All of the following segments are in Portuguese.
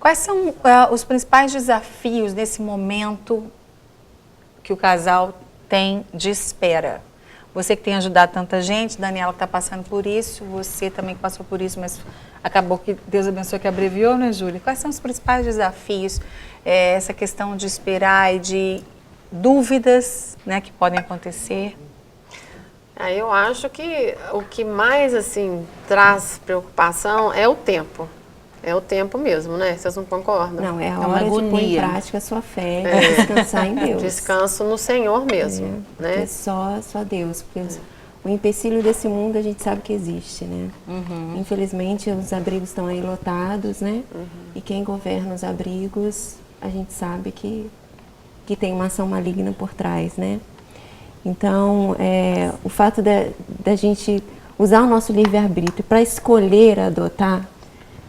Quais são os principais desafios nesse momento que o casal tem de espera? Você que tem ajudado tanta gente, Daniela que está passando por isso, você também que passou por isso, mas acabou que Deus abençoe que abreviou, né, Júlia? Quais são os principais desafios, essa questão de esperar e de dúvidas, né, que podem acontecer? Eu acho que o que mais, assim, traz preocupação é o tempo. É o tempo mesmo, né? Vocês não concordam? Não, é a hora de pôr em prática a sua fé, descansar em Deus. Descanso no Senhor mesmo, né? É só Deus, porque o empecilho desse mundo a gente sabe que existe, né? Infelizmente os abrigos estão aí lotados, né? E quem governa os abrigos, a gente sabe que tem uma ação maligna por trás, né? Então, o fato da gente usar o nosso livre-arbítrio para escolher adotar,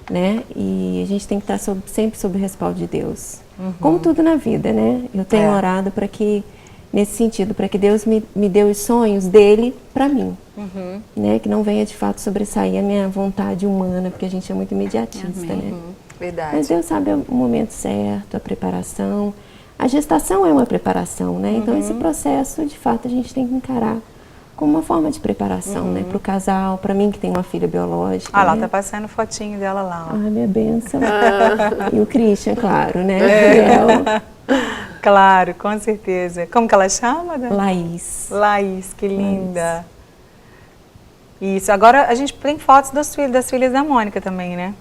né? E a gente tem que estar sempre sob o respaldo de Deus. Como tudo na vida, né? Eu tenho orado para que, nesse sentido, para que Deus me dê os sonhos dele para mim. Né? Que não venha de fato sobressair a minha vontade humana, porque a gente é muito imediatista, né? Verdade. Mas Deus sabe o momento certo, a preparação. A gestação é uma preparação, né? Então esse processo, de fato, a gente tem que encarar como uma forma de preparação, né? Para o casal, para mim que tem uma filha biológica. Ah, lá, né? tá passando fotinho dela lá. Ó. Ai, minha bênção. E o Christian, claro, né? Claro, com certeza. Como que ela chama? Laís. Laís, que linda. Laís. Isso, agora a gente tem fotos das filhas da Mônica também, né?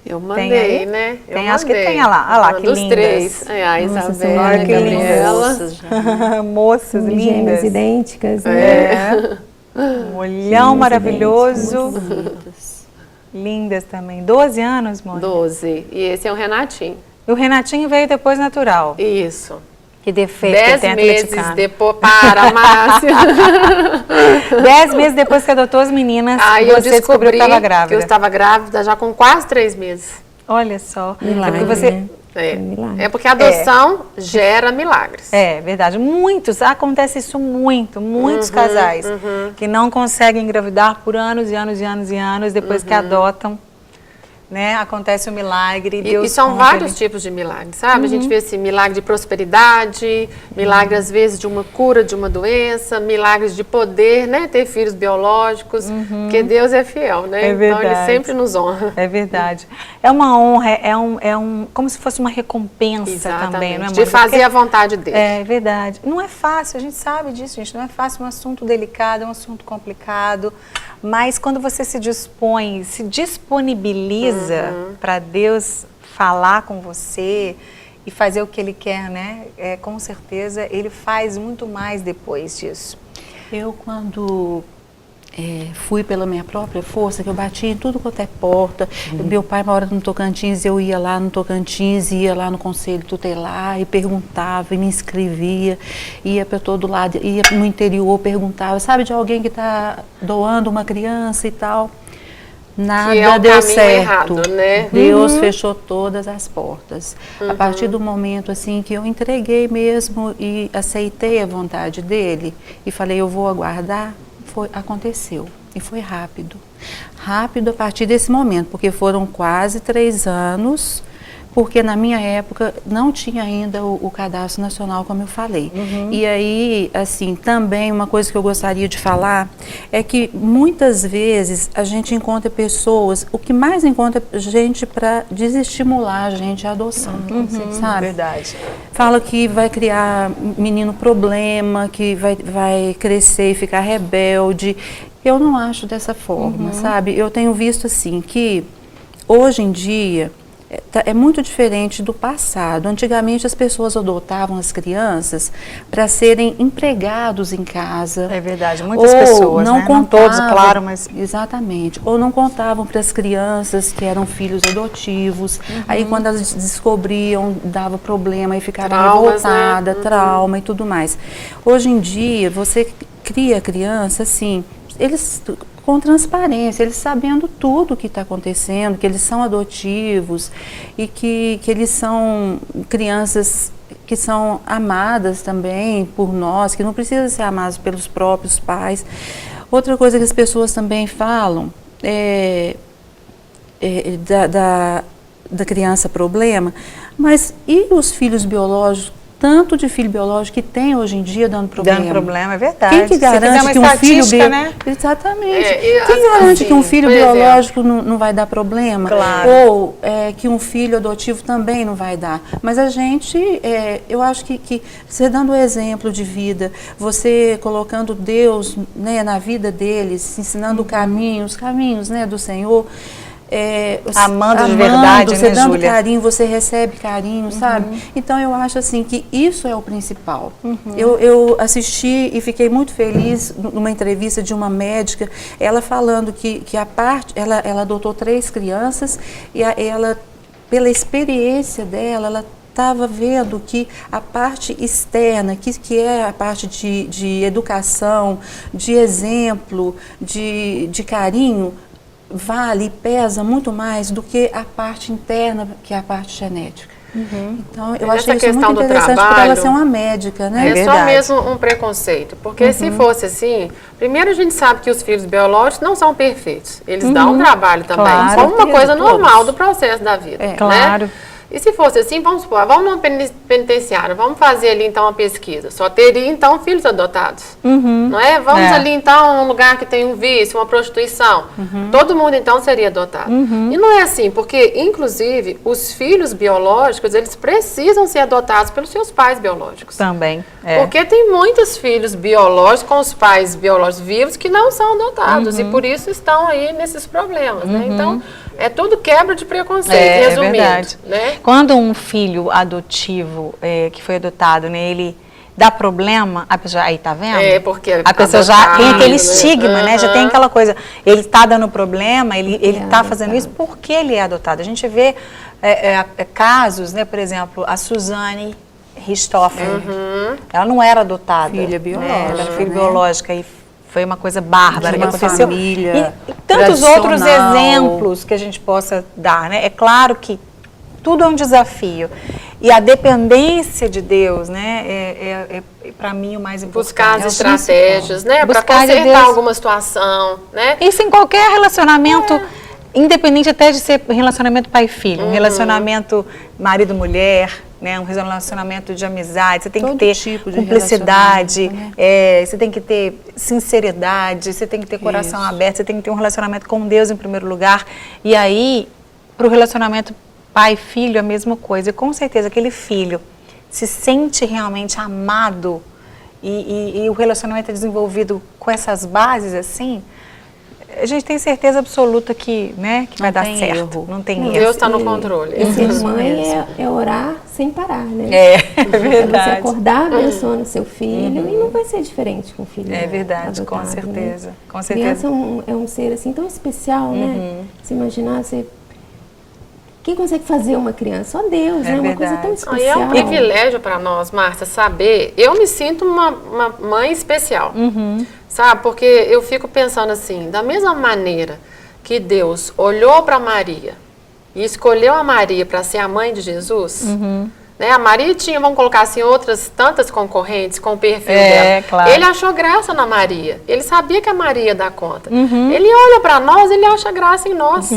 Eu mandei, né? Acho que tem, olha lá, que dos lindas. Três. A Isabela, a Gabriela. Moças lindas. Gêmeas idênticas, né? Um olhão maravilhoso. Lindas também. 12 anos, Mônica? 12. E esse é o Renatinho. E o Renatinho veio depois natural. Isso. Que defeito 10 meses depois, para, Márcia. 10 meses depois que adotou as meninas, aí você descobriu que estava grávida. Que eu estava grávida já com quase 3 meses. Olha só. Milagre, porque você... né? É porque a adoção gera milagres. É verdade. Acontece isso muitos casais que não conseguem engravidar por anos e anos e anos e anos, depois que adotam. Né, acontece o milagre. E são vários tipos de milagres, sabe? A gente vê esse milagre de prosperidade, milagre às vezes de uma cura de uma doença, milagres de poder, né? Ter filhos biológicos, porque Deus é fiel, né? É verdade. Então Ele sempre nos honra. É verdade. É uma honra, como se fosse uma recompensa. Exatamente. Também, não é, de fazer a vontade dele. É verdade. Não é fácil, a gente sabe disso, gente. Não é fácil, é um assunto delicado, é um assunto complicado. Mas quando você se dispõe, se disponibiliza para Deus falar com você e fazer o que Ele quer, né? Com certeza Ele faz muito mais depois disso. Eu, quando fui pela minha própria força, que eu bati em tudo quanto é porta. Meu pai mora no Tocantins, eu ia lá no Tocantins, ia lá no Conselho Tutelar e perguntava e me inscrevia, ia para todo lado, ia no interior, perguntava, sabe de alguém que está doando uma criança e tal? Nada deu certo, errado, né? Deus fechou todas as portas. A partir do momento assim que eu entreguei mesmo e aceitei a vontade dele e falei, eu vou aguardar, aconteceu. E foi rápido. Rápido a partir desse momento, porque foram quase 3 anos, porque na minha época não tinha ainda o cadastro nacional, como eu falei. E aí, assim, também uma coisa que eu gostaria de falar é que muitas vezes a gente encontra pessoas, o que mais encontra gente para desestimular a gente a adoção, sabe? Verdade. Fala que vai criar menino problema, que vai crescer e ficar rebelde. Eu não acho dessa forma, sabe? Eu tenho visto assim que hoje em dia é muito diferente do passado. Antigamente as pessoas adotavam as crianças para serem empregados em casa. É verdade, muitas pessoas, não né? contavam, não todos, claro, mas... Exatamente. Ou não contavam para as crianças que eram filhos adotivos. Aí quando elas descobriam, dava problema e ficavam revoltadas, né? Trauma e tudo mais. Hoje em dia, você cria a criança assim, eles... com transparência, eles sabendo tudo o que está acontecendo, que eles são adotivos e que eles são crianças que são amadas também por nós, que não precisam ser amadas pelos próprios pais. Outra coisa que as pessoas também falam da criança problema, mas e os filhos biológicos? Tanto de filho biológico que tem hoje em dia dando problema. Dando problema, é verdade. Quem que garante que um filho né? Exatamente. Quem garante que um filho biológico não vai dar problema? Claro. Ou que um filho adotivo também não vai dar. Mas a gente, eu acho que você dando o exemplo de vida, você colocando Deus, né, na vida deles, ensinando os caminhos, né, do Senhor. Amando de verdade, você né, dando Júlia? carinho, você recebe carinho, sabe? Então eu acho assim que isso é o principal. Eu assisti e fiquei muito feliz numa entrevista de uma médica, ela falando que ela adotou 3 crianças e ela, pela experiência dela, ela estava vendo que a parte externa, que é a parte de educação, de exemplo, de carinho, vale e pesa muito mais do que a parte interna, que é a parte genética. Então, eu achei isso muito interessante por ela ser uma médica, né? É só mesmo um preconceito, porque se fosse assim, primeiro a gente sabe que os filhos biológicos não são perfeitos, eles dão um trabalho também, Claro. como uma coisa normal do processo da vida, né? Claro. E se fosse assim, vamos supor, vamos numa penitenciária, vamos fazer ali então uma pesquisa. Só teria então filhos adotados, não é? Vamos ali então num lugar que tem um vício, uma prostituição. Todo mundo então seria adotado. E não é assim, porque inclusive os filhos biológicos, eles precisam ser adotados pelos seus pais biológicos. Também. Porque tem muitos filhos biológicos com os pais biológicos vivos que não são adotados e por isso estão aí nesses problemas, né? Então, é tudo quebra de preconceito, resumindo. É verdade. Né? Quando um filho adotivo que foi adotado, né, ele dá problema, a pessoa, aí tá vendo? Porque a pessoa já tem aquele né? estigma, né? Já tem aquela coisa, ele está dando problema, ele está fazendo isso porque ele é adotado. A gente vê casos, né, por exemplo, a Suzane Richthofen, ela não era adotada. Filha biológica, ela era filha né? biológica e foi uma coisa bárbara De que uma aconteceu. família E tantos outros tradicional. exemplos que a gente possa dar, né? É claro que tudo é um desafio. E a dependência de Deus, né, é para mim o mais importante. Buscar as estratégias, né, para Buscar de consertar Deus. alguma situação, né? Isso em qualquer relacionamento, independente até de ser relacionamento pai e filho, um relacionamento marido-mulher, né, um relacionamento de amizade, você tem Todo que ter tipo de cumplicidade, relacionamento, você tem que ter sinceridade, você tem que ter coração aberto, você tem que ter um relacionamento com Deus em primeiro lugar. E aí, para o relacionamento pai e filho, a mesma coisa. E com certeza aquele filho se sente realmente amado e o relacionamento é desenvolvido com essas bases assim, a gente tem certeza absoluta que, né, que vai dar certo. Erro. Não tem erro. Deus está no controle. E ser mãe é orar sem parar, né? É É verdade. você acordar abençoando seu filho e não vai ser diferente com o filho. É verdade, com adotado, certeza. Né? Com certeza. Criança é um ser assim tão especial, né? Se imaginar, quem consegue fazer uma criança? Só Deus, né? Uma coisa tão verdade. especial. E é um privilégio para nós, Márcia, saber. Eu me sinto uma mãe especial, sabe? Porque eu fico pensando assim, da mesma maneira que Deus olhou para Maria e escolheu a Maria para ser a mãe de Jesus, né? A Maria tinha, vamos colocar assim, outras tantas concorrentes com o perfil dela. Claro. Ele achou graça na Maria. Ele sabia que a Maria ia dar conta. Ele olha para nós, ele acha graça em nós.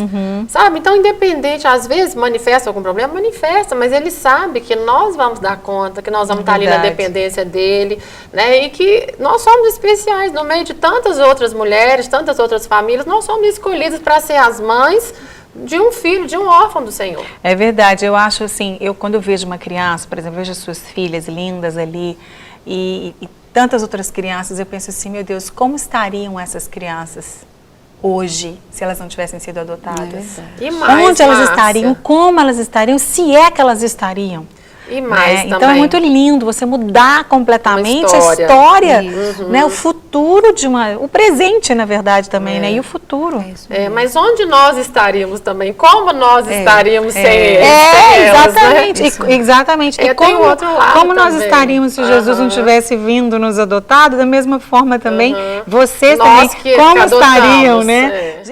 Sabe? Então, independente, às vezes manifesta algum problema, manifesta, mas ele sabe que nós vamos dar conta, que nós vamos estar ali na dependência dele, né? E que nós somos especiais no meio de tantas outras mulheres, tantas outras famílias, nós somos escolhidos para ser as mães de um filho, de um órfão do Senhor. É verdade, eu acho assim, quando eu vejo uma criança, por exemplo, vejo as suas filhas lindas ali e tantas outras crianças, eu penso assim, meu Deus, como estariam essas crianças hoje se elas não tivessem sido adotadas? E mais, onde elas Márcia, estariam, como elas estariam, se é que elas estariam. E mais também. Então é muito lindo você mudar completamente Uma a história. história, né, o futuro de o presente, na verdade, também, né, e o futuro. Mas onde nós estaríamos também? Como nós estaríamos sem eles? Exatamente, Elas, né? exatamente. E tem o outro lado como nós também. estaríamos se Jesus não tivesse vindo nos adotado, da mesma forma também, vocês Nós também, que como adotamos, estariam, né?